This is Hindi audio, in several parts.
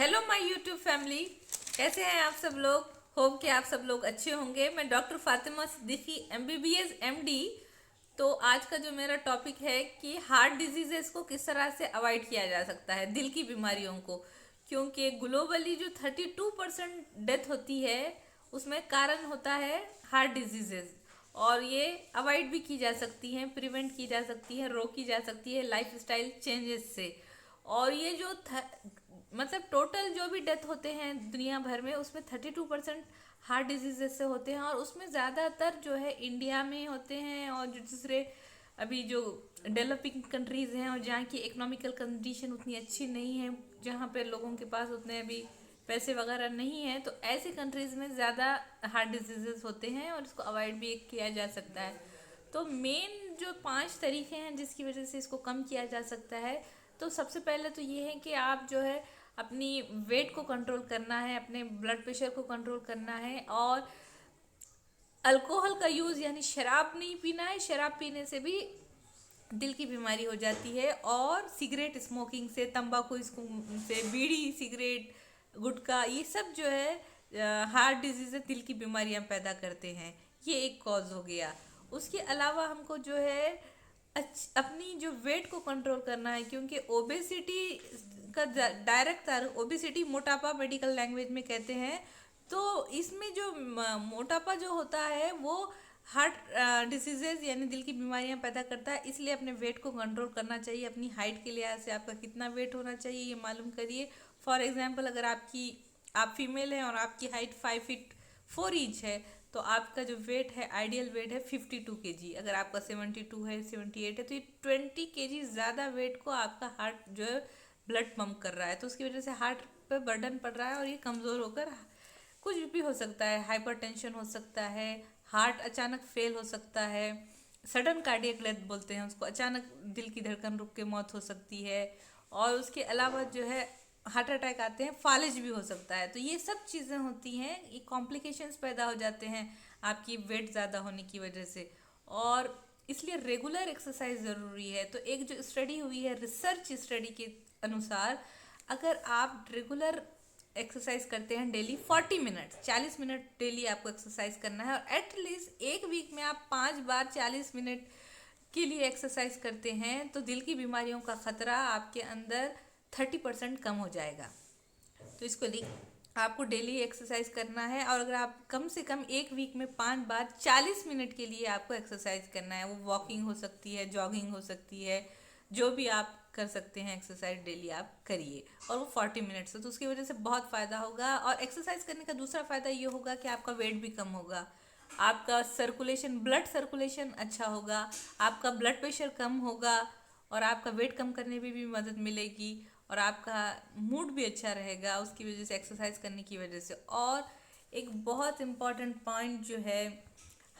हेलो माय यूट्यूब फैमिली, कैसे हैं आप सब लोग। होप कि आप सब लोग अच्छे होंगे। मैं doctor Fatima Siddiqui MBBS MD. तो आज का जो मेरा टॉपिक है कि हार्ट डिजीजेस को किस तरह से अवॉइड किया जा सकता है, दिल की बीमारियों को। क्योंकि ग्लोबली जो 32% डेथ होती है उसमें कारण होता है हार्ट डिजीजेस। और ये अवॉइड भी की जा सकती हैं, प्रिवेंट की जा सकती है, रोकी जा सकती है लाइफस्टाइल चेंजेस से। और ये जो मतलब टोटल जो भी डेथ होते हैं दुनिया भर में उसमें 32% हार्ट डिजीजेस से होते हैं। और उसमें ज़्यादातर जो है इंडिया में होते हैं और जो दूसरे अभी जो डेवलपिंग कंट्रीज़ हैं और जहाँ की इकोनॉमिकल कंडीशन उतनी अच्छी नहीं है, जहाँ पे लोगों के पास उतने अभी पैसे वगैरह नहीं है, तो ऐसी कंट्रीज़ में ज़्यादा हार्ट डिजीजेस होते हैं और इसको अवॉइड भी किया जा सकता है। तो मेन जो 5 तरीके हैं जिसकी वजह से इसको कम किया जा सकता है, तो सबसे पहले तो ये है कि आप जो है अपनी वेट को कंट्रोल करना है, अपने ब्लड प्रेशर को कंट्रोल करना है। और अल्कोहल का यूज़ यानी शराब नहीं पीना है, शराब पीने से भी दिल की बीमारी हो जाती है। और सिगरेट स्मोकिंग से, तंबाकू से, बीड़ी, सिगरेट, गुटखा, ये सब जो है हार्ट डिजीज, दिल की बीमारियां पैदा करते हैं। ये एक कॉज हो गया। उसके अलावा हमको जो है अपनी जो वेट को कंट्रोल करना है, क्योंकि ओबेसिटी का डायरेक्ट, ओबेसिटी मोटापा मेडिकल लैंग्वेज में कहते हैं। तो इसमें जो मोटापा जो होता है वो हार्ट डिसीजेज यानी दिल की बीमारियां पैदा करता है। इसलिए अपने वेट को कंट्रोल करना चाहिए। अपनी हाइट के लिहाज से आपका कितना वेट होना चाहिए ये मालूम करिए। फॉर एग्जांपल, अगर आप फीमेल हैं और आपकी हाइट 5 फीट 4 इंच है, तो आपका जो वेट है, आइडियल वेट है 52 kg। अगर आपका 72 है, 78 है, तो ये 20 kg ज़्यादा वेट को आपका हार्ट जो है ब्लड पंप कर रहा है, तो उसकी वजह से हार्ट पे बर्डन पड़ रहा है और ये कमज़ोर होकर कुछ भी हो सकता है। हाइपरटेंशन हो सकता है, हार्ट अचानक फेल हो सकता है, सडन कार्डियक डेथ बोलते हैं उसको, अचानक दिल की धड़कन रुक के मौत हो सकती है। और उसके अलावा जो है हार्ट अटैक आते हैं, फालिज भी हो सकता है। तो ये सब चीज़ें होती हैं, ये कॉम्प्लिकेशंस पैदा हो जाते हैं आपकी वेट ज़्यादा होने की वजह से। और इसलिए रेगुलर एक्सरसाइज ज़रूरी है। तो एक जो स्टडी हुई है, रिसर्च स्टडी के अनुसार, अगर आप रेगुलर एक्सरसाइज करते हैं डेली 40 मिनट, 40 मिनट डेली आपको एक्सरसाइज करना है, और एटलीस्ट एक वीक में आप 5 बार 40 मिनट के लिए एक्सरसाइज करते हैं, तो दिल की बीमारियों का खतरा आपके अंदर 30% कम हो जाएगा। तो इसको लिख आपको डेली एक्सरसाइज करना है। और अगर आप कम से कम एक वीक में 5 बार 40 मिनट के लिए आपको एक्सरसाइज करना है, वो वॉकिंग हो सकती है, जॉगिंग हो सकती है, जो भी आप कर सकते हैं एक्सरसाइज डेली आप करिए। और वो 40 मिनट्स है, तो उसकी वजह से बहुत फ़ायदा होगा। और एक्सरसाइज करने का दूसरा फ़ायदा ये होगा कि आपका वेट भी कम होगा, आपका सर्कुलेशन, ब्लड सर्कुलेशन अच्छा होगा, आपका ब्लड प्रेशर कम होगा, और आपका वेट कम करने में भी मदद मिलेगी, और आपका मूड भी अच्छा रहेगा उसकी वजह से, एक्सरसाइज करने की वजह से। और एक बहुत इम्पॉर्टेंट पॉइंट जो है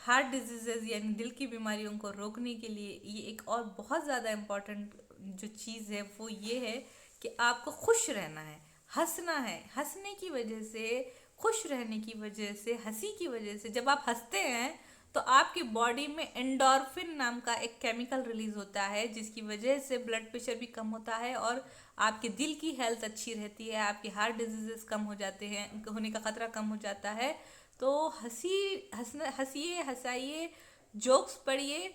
हार्ट डिजीजेज यानी दिल की बीमारियों को रोकने के लिए, ये एक और बहुत ज़्यादा इम्पॉर्टेंट जो चीज़ है वो ये है कि आपको खुश रहना है, हंसना है। हंसने की वजह से, खुश रहने की वजह से, हंसी की वजह से, जब आप हंसते हैं तो आपकी बॉडी में एंडोर्फिन नाम का एक केमिकल रिलीज होता है, जिसकी वजह से ब्लड प्रेशर भी कम होता है और आपके दिल की हेल्थ अच्छी रहती है, आपके हार्ट डिजीजेस कम हो जाते हैं, होने का खतरा कम हो जाता है। तो हंसिए, हंसाइए, जोक्स पढ़िए,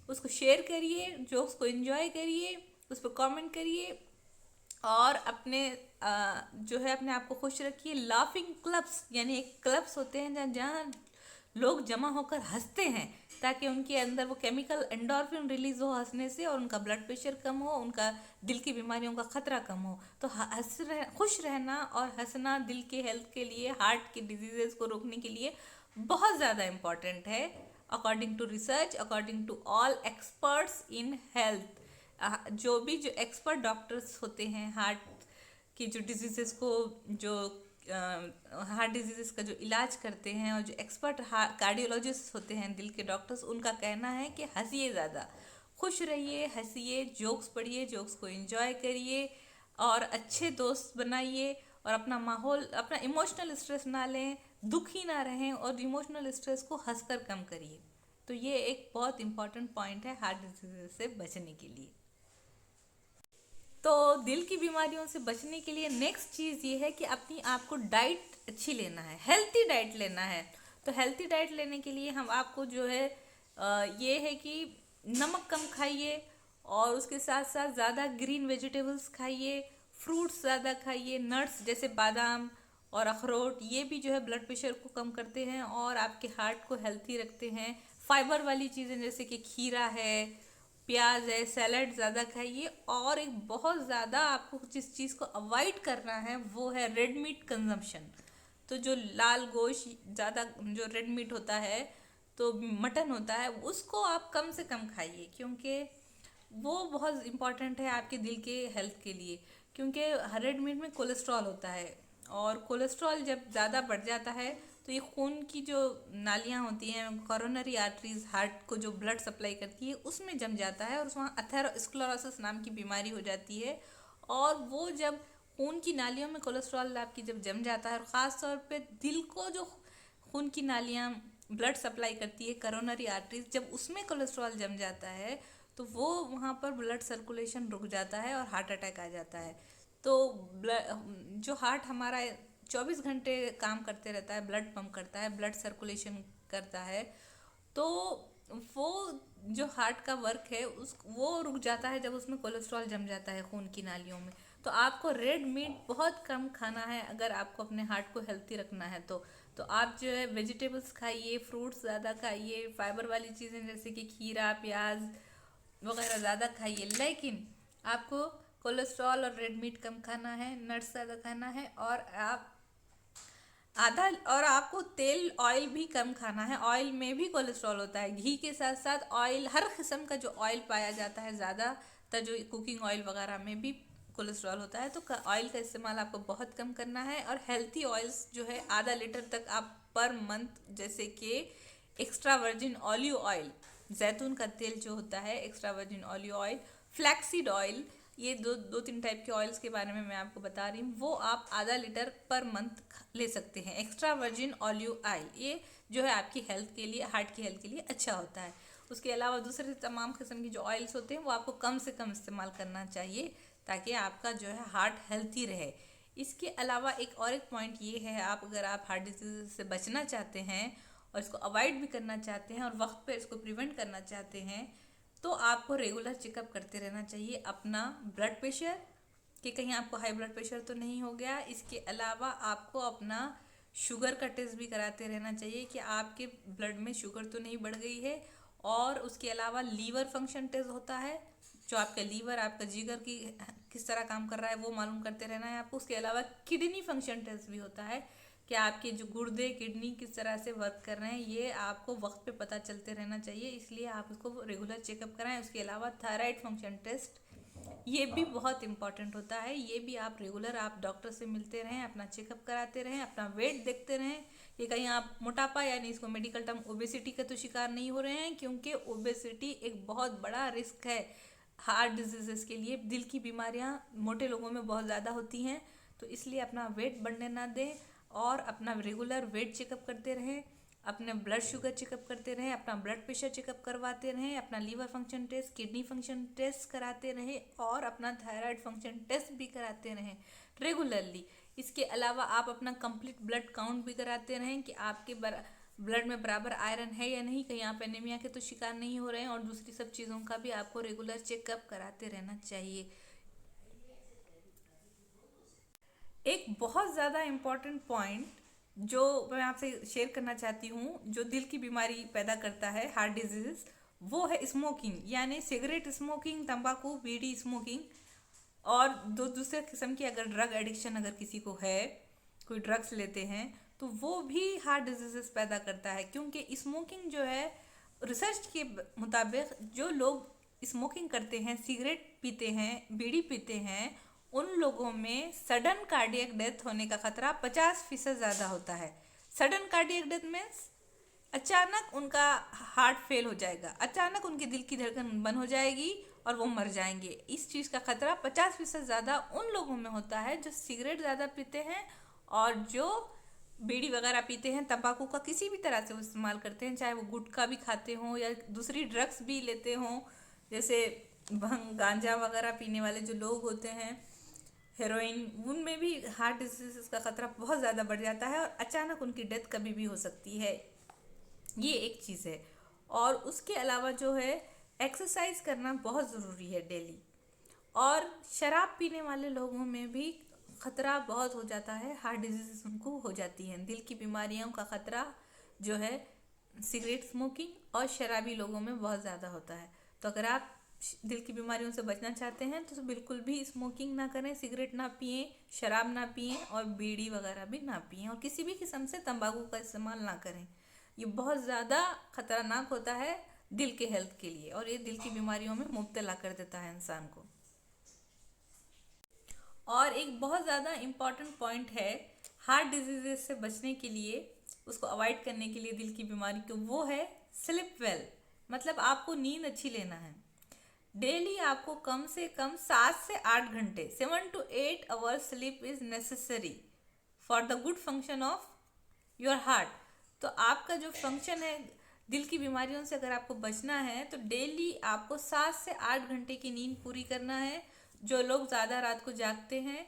उसको शेयर करिए, जोक्स को एंजॉय करिए, उस पर कमेंट करिए, और अपने जो है अपने आप को खुश रखिए। लाफिंग क्लब्स यानी एक क्लब्स होते हैं जहाँ जहाँ लोग जमा होकर हंसते हैं, ताकि उनके अंदर वो केमिकल एंडोर्फिन रिलीज हो हंसने से, और उनका ब्लड प्रेशर कम हो, उनका दिल की बीमारियों का खतरा कम हो। तो खुश रहना और हंसना दिल के हेल्थ के लिए, हार्ट के डिजीजेस को रोकने के लिए बहुत ज़्यादा इम्पॉर्टेंट है, according to research, according to all experts in health. जो भी जो एक्सपर्ट डॉक्टर्स होते हैं हार्ट की जो डिजीज़ेस को, जो हार्ट डिजीज़ेस का जो इलाज करते हैं, और जो एक्सपर्ट कार्डियोलॉजिस्ट होते हैं, दिल के डॉक्टर्स, उनका कहना है कि हंसिए ज़्यादा, खुश रहिए, हंसिए, जोक्स पढ़िए, जोक्स को एंजॉय करिए, और अच्छे दोस्त बनाइए, और अपना माहौल, अपना इमोशनल स्ट्रेस ना लें, दुखी ना रहें, और इमोशनल स्ट्रेस को हंसकर कम करिए। तो ये एक बहुत इंपॉर्टेंट पॉइंट है हार्ट डिजीज से बचने के लिए। तो दिल की बीमारियों से बचने के लिए नेक्स्ट चीज़ ये है कि अपनी आपको डाइट अच्छी लेना है, हेल्थी डाइट लेना है। तो हेल्थी डाइट लेने के लिए हम आपको जो है ये है कि नमक कम खाइए, और उसके साथ साथ ज़्यादा ग्रीन वेजिटेबल्स खाइए, फ्रूट्स ज़्यादा खाइए, नट्स जैसे बादाम और अखरोट, ये भी जो है ब्लड प्रेशर को कम करते हैं और आपके हार्ट को हेल्थी रखते हैं। फाइबर वाली चीज़ें जैसे कि खीरा है, प्याज है, सैलड ज़्यादा खाइए। और एक बहुत ज़्यादा आपको जिस चीज़ को अवॉइड करना है वो है रेड मीट कंजम्पशन। तो जो लाल गोश्त ज़्यादा, जो रेड मीट होता है, तो मटन होता है, उसको आप कम से कम खाइए, क्योंकि वो बहुत इम्पॉर्टेंट है आपके दिल के हेल्थ के लिए। क्योंकि रेड मीट में कोलेस्ट्रॉल होता है, और कोलेस्ट्रॉल जब ज़्यादा बढ़ जाता है तो ये खून की जो नालियाँ होती हैं, कोरोनरी आर्टरीज, हार्ट को जो ब्लड सप्लाई करती है, उसमें जम जाता है और वहाँ अथेरोस्क्लेरोसिस नाम की बीमारी हो जाती है। और वो जब खून की नालियों में कोलेस्ट्रॉल आपकी जब जम जाता है, और ख़ास तौर पे दिल को जो खून की नालियाँ ब्लड सप्लाई करती है, करोनरी आर्टरीज, जब उसमें कोलेस्ट्रॉल जम जाता है तो वो वहाँ पर ब्लड सर्कुलेशन रुक जाता है और हार्ट अटैक आ जाता है। तो जो हार्ट हमारा 24 घंटे काम करते रहता है, ब्लड पंप करता है, ब्लड सर्कुलेशन करता है, तो वो जो हार्ट का वर्क है उस वो रुक जाता है जब उसमें कोलेस्ट्रॉल जम जाता है खून की नालियों में। तो आपको रेड मीट बहुत कम खाना है अगर आपको अपने हार्ट को हेल्थी रखना है। तो आप जो है वेजिटेबल्स खाइए, फ्रूट्स ज़्यादा खाइए, फाइबर वाली चीज़ें जैसे कि खीरा, प्याज वगैरह ज़्यादा खाइए। लेकिन आपको कोलेस्ट्रॉल और रेड मीट कम खाना है, नट्स ज़्यादा खाना है, और आपको तेल ऑयल भी कम खाना है। ऑयल में भी कोलेस्ट्रॉल होता है, घी के साथ साथ ऑयल, हर किस्म का जो ऑयल पाया जाता है, ज़्यादातर जो कुकिंग ऑयल वगैरह में भी कोलेस्ट्रॉल होता है। तो ऑयल का इस्तेमाल आपको बहुत कम करना है। और हेल्थी ऑयल्स जो है आधा लीटर तक आप पर मंथ, जैसे कि एक्स्ट्रा वर्जिन ऑलिव ऑयल, जैतून का तेल जो होता है, extra virgin olive oil, flaxseed oil, ये दो तीन टाइप के ऑयल्स के बारे में मैं आपको बता रही हूँ, वो आप आधा लीटर पर मंथ ले सकते हैं। एक्स्ट्रा वर्जिन ऑलिव ऑयल ये जो है आपकी हेल्थ के लिए, हार्ट की हेल्थ के लिए अच्छा होता है। उसके अलावा दूसरे तमाम किस्म की जो ऑयल्स होते हैं वो आपको कम से कम इस्तेमाल करना चाहिए, ताकि आपका जो है हार्ट हेल्थी रहे। इसके अलावा एक पॉइंट ये है, आप अगर आप हार्ट डिजीज से बचना चाहते हैं और इसको अवॉइड भी करना चाहते हैं और वक्त पर इसको प्रिवेंट करना चाहते हैं, तो आपको रेगुलर चेकअप करते रहना चाहिए अपना ब्लड प्रेशर, कि कहीं आपको हाई ब्लड प्रेशर तो नहीं हो गया। इसके अलावा आपको अपना शुगर का टेस्ट भी कराते रहना चाहिए कि आपके ब्लड में शुगर तो नहीं बढ़ गई है। और उसके अलावा लीवर फंक्शन टेस्ट होता है, जो आपका लीवर, आपका जिगर की किस तरह काम कर रहा है वो मालूम करते रहना है आपको। उसके अलावा किडनी फंक्शन टेस्ट भी होता है कि आपके जो गुर्दे, किडनी किस तरह से वर्क कर रहे हैं, ये आपको वक्त पे पता चलते रहना चाहिए, इसलिए आप उसको रेगुलर चेकअप कराएं। उसके अलावा थायराइड फंक्शन टेस्ट, ये भी बहुत इंपॉर्टेंट होता है, ये भी आप रेगुलर आप डॉक्टर से मिलते रहें, अपना चेकअप कराते रहें, अपना वेट देखते रहें कि कहीं आप मोटापा, यानी इसको मेडिकल टर्म ओबेसिटी का तो शिकार नहीं हो रहे हैं, क्योंकि ओबेसिटी एक बहुत बड़ा रिस्क है हार्ट डिजीज़ के लिए। दिल की बीमारियां मोटे लोगों में बहुत ज़्यादा होती हैं, तो इसलिए अपना वेट बढ़ने ना दें और अपना रेगुलर वेट चेकअप करते रहें, अपने ब्लड शुगर चेकअप करते रहें, अपना ब्लड प्रेशर चेकअप करवाते रहें, अपना liver function test, kidney function test कराते रहें और अपना थायराइड फंक्शन टेस्ट भी कराते रहें रेगुलरली। इसके अलावा आप अपना कंप्लीट ब्लड काउंट भी कराते रहें कि आपके ब्लड में बराबर आयरन है या नहीं, कहीं आप एनीमिया के तो शिकार नहीं हो रहे हैं। और दूसरी सब चीज़ों का भी आपको रेगुलर चेकअप कराते रहना चाहिए। एक बहुत ज़्यादा इम्पॉर्टेंट पॉइंट जो मैं आपसे शेयर करना चाहती हूँ, जो दिल की बीमारी पैदा करता है, हार्ट डिजीज़, वो है स्मोकिंग, यानी सिगरेट स्मोकिंग, तंबाकू, बीड़ी स्मोकिंग। और दो दूसरे किस्म की अगर ड्रग एडिक्शन अगर किसी को है, कोई ड्रग्स लेते हैं, तो वो भी हार्ट डिजीज़ पैदा करता है। क्योंकि स्मोकिंग जो है, रिसर्च के मुताबिक जो लोग स्मोकिंग करते हैं, सिगरेट पीते हैं, बीड़ी पीते हैं, उन लोगों में सडन कार्डियक डेथ होने का खतरा 50% ज़्यादा होता है। सडन कार्डियक डेथ मीन्स अचानक उनका हार्ट फेल हो जाएगा, अचानक उनके दिल की धड़कन बंद हो जाएगी और वो मर जाएंगे। इस चीज़ का खतरा 50% ज़्यादा उन लोगों में होता है जो सिगरेट ज़्यादा पीते हैं और जो बीड़ी वगैरह पीते हैं, तंबाकू का किसी भी तरह से वो इस्तेमाल करते हैं, चाहे वो गुटखा भी खाते हों या दूसरी ड्रग्स भी लेते हों, जैसे भंग गांजा वगैरह पीने वाले जो लोग होते हैं, हेरोइन, उनमें भी हार्ट डिजीज़ का ख़तरा बहुत ज़्यादा बढ़ जाता है और अचानक उनकी डेथ कभी भी हो सकती है। ये एक चीज़ है। और उसके अलावा जो है, एक्सरसाइज करना बहुत ज़रूरी है डेली। और शराब पीने वाले लोगों में भी खतरा बहुत हो जाता है, हार्ट डिजीज़ उनको हो जाती हैं। दिल की बीमारियों का खतरा जो है सिगरेट स्मोकिंग और शराबी लोगों में बहुत ज़्यादा होता है। तो अगर आप दिल की बीमारियों से बचना चाहते हैं तो बिल्कुल भी स्मोकिंग ना करें, सिगरेट ना पिएं, शराब ना पिएं और बीड़ी वगैरह भी ना पिएं, और किसी भी किस्म से तंबाकू का इस्तेमाल ना करें। ये बहुत ज़्यादा खतरनाक होता है दिल के हेल्थ के लिए, और ये दिल की बीमारियों में मुब्तला कर देता है इंसान को। और एक बहुत ज़्यादा इम्पॉर्टेंट पॉइंट है हार्ट डिजीज़ से बचने के लिए, उसको अवॉइड करने के लिए, दिल की बीमारी को, वो है स्लिप वेल। मतलब आपको नींद अच्छी लेना है। डेली आपको कम से कम 7 से 8 घंटे, 7 to 8 hours sleep is necessary for the good function of your heart. तो आपका जो फंक्शन है, दिल की बीमारियों से अगर आपको बचना है तो डेली आपको 7 से 8 घंटे की नींद पूरी करना है। जो लोग ज़्यादा रात को जागते हैं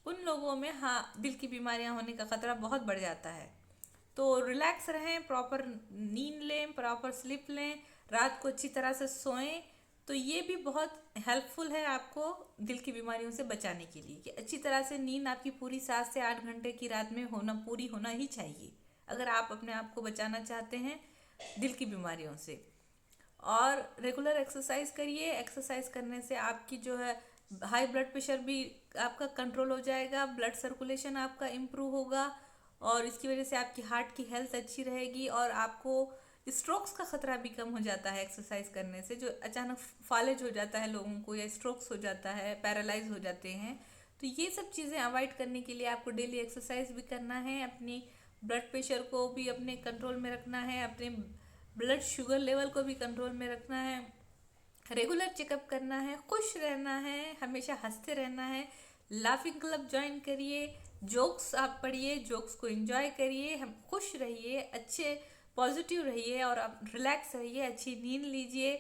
उन लोगों में दिल की बीमारियां होने का ख़तरा बहुत बढ़ जाता है। तो रिलैक्स रहें, प्रॉपर नींद लें, प्रॉपर स्लीप लें, रात को अच्छी तरह से सोएं। तो ये भी बहुत हेल्पफुल है आपको दिल की बीमारियों से बचाने के लिए, कि अच्छी तरह से नींद आपकी पूरी 7 से 8 घंटे की रात में पूरी होना ही चाहिए, अगर आप अपने आप को बचाना चाहते हैं दिल की बीमारियों से। और रेगुलर एक्सरसाइज करिए। एक्सरसाइज करने से आपकी जो है हाई ब्लड प्रेशर भी आपका कंट्रोल हो जाएगा, ब्लड सर्कुलेशन आपका इम्प्रूव होगा, और इसकी वजह से आपकी हार्ट की हेल्थ अच्छी रहेगी, और आपको स्ट्रोक्स का खतरा भी कम हो जाता है एक्सरसाइज करने से। जो अचानक फालिज हो जाता है लोगों को, या स्ट्रोक्स हो जाता है, पैरालाइज हो जाते हैं, तो ये सब चीज़ें अवॉइड करने के लिए आपको डेली एक्सरसाइज भी करना है, अपनी ब्लड प्रेशर को भी अपने कंट्रोल में रखना है, अपने ब्लड शुगर लेवल को भी कंट्रोल में रखना है, रेगुलर चेकअप करना है, खुश रहना है, हमेशा हंसते रहना है। लाफिंग क्लब ज्वाइन करिए, जोक्स आप पढ़िए, जोक्स को एंजॉय करिए, हम खुश रहिए, अच्छे पॉजिटिव रहिए, और आप रिलैक्स रहिए, अच्छी नींद लीजिए।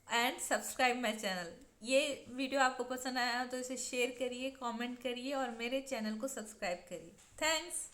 And subscribe my channel. ये वीडियो आपको पसंद आया तो इसे शेयर करिए, कमेंट करिए और मेरे चैनल को सब्सक्राइब करिए। थैंक्स।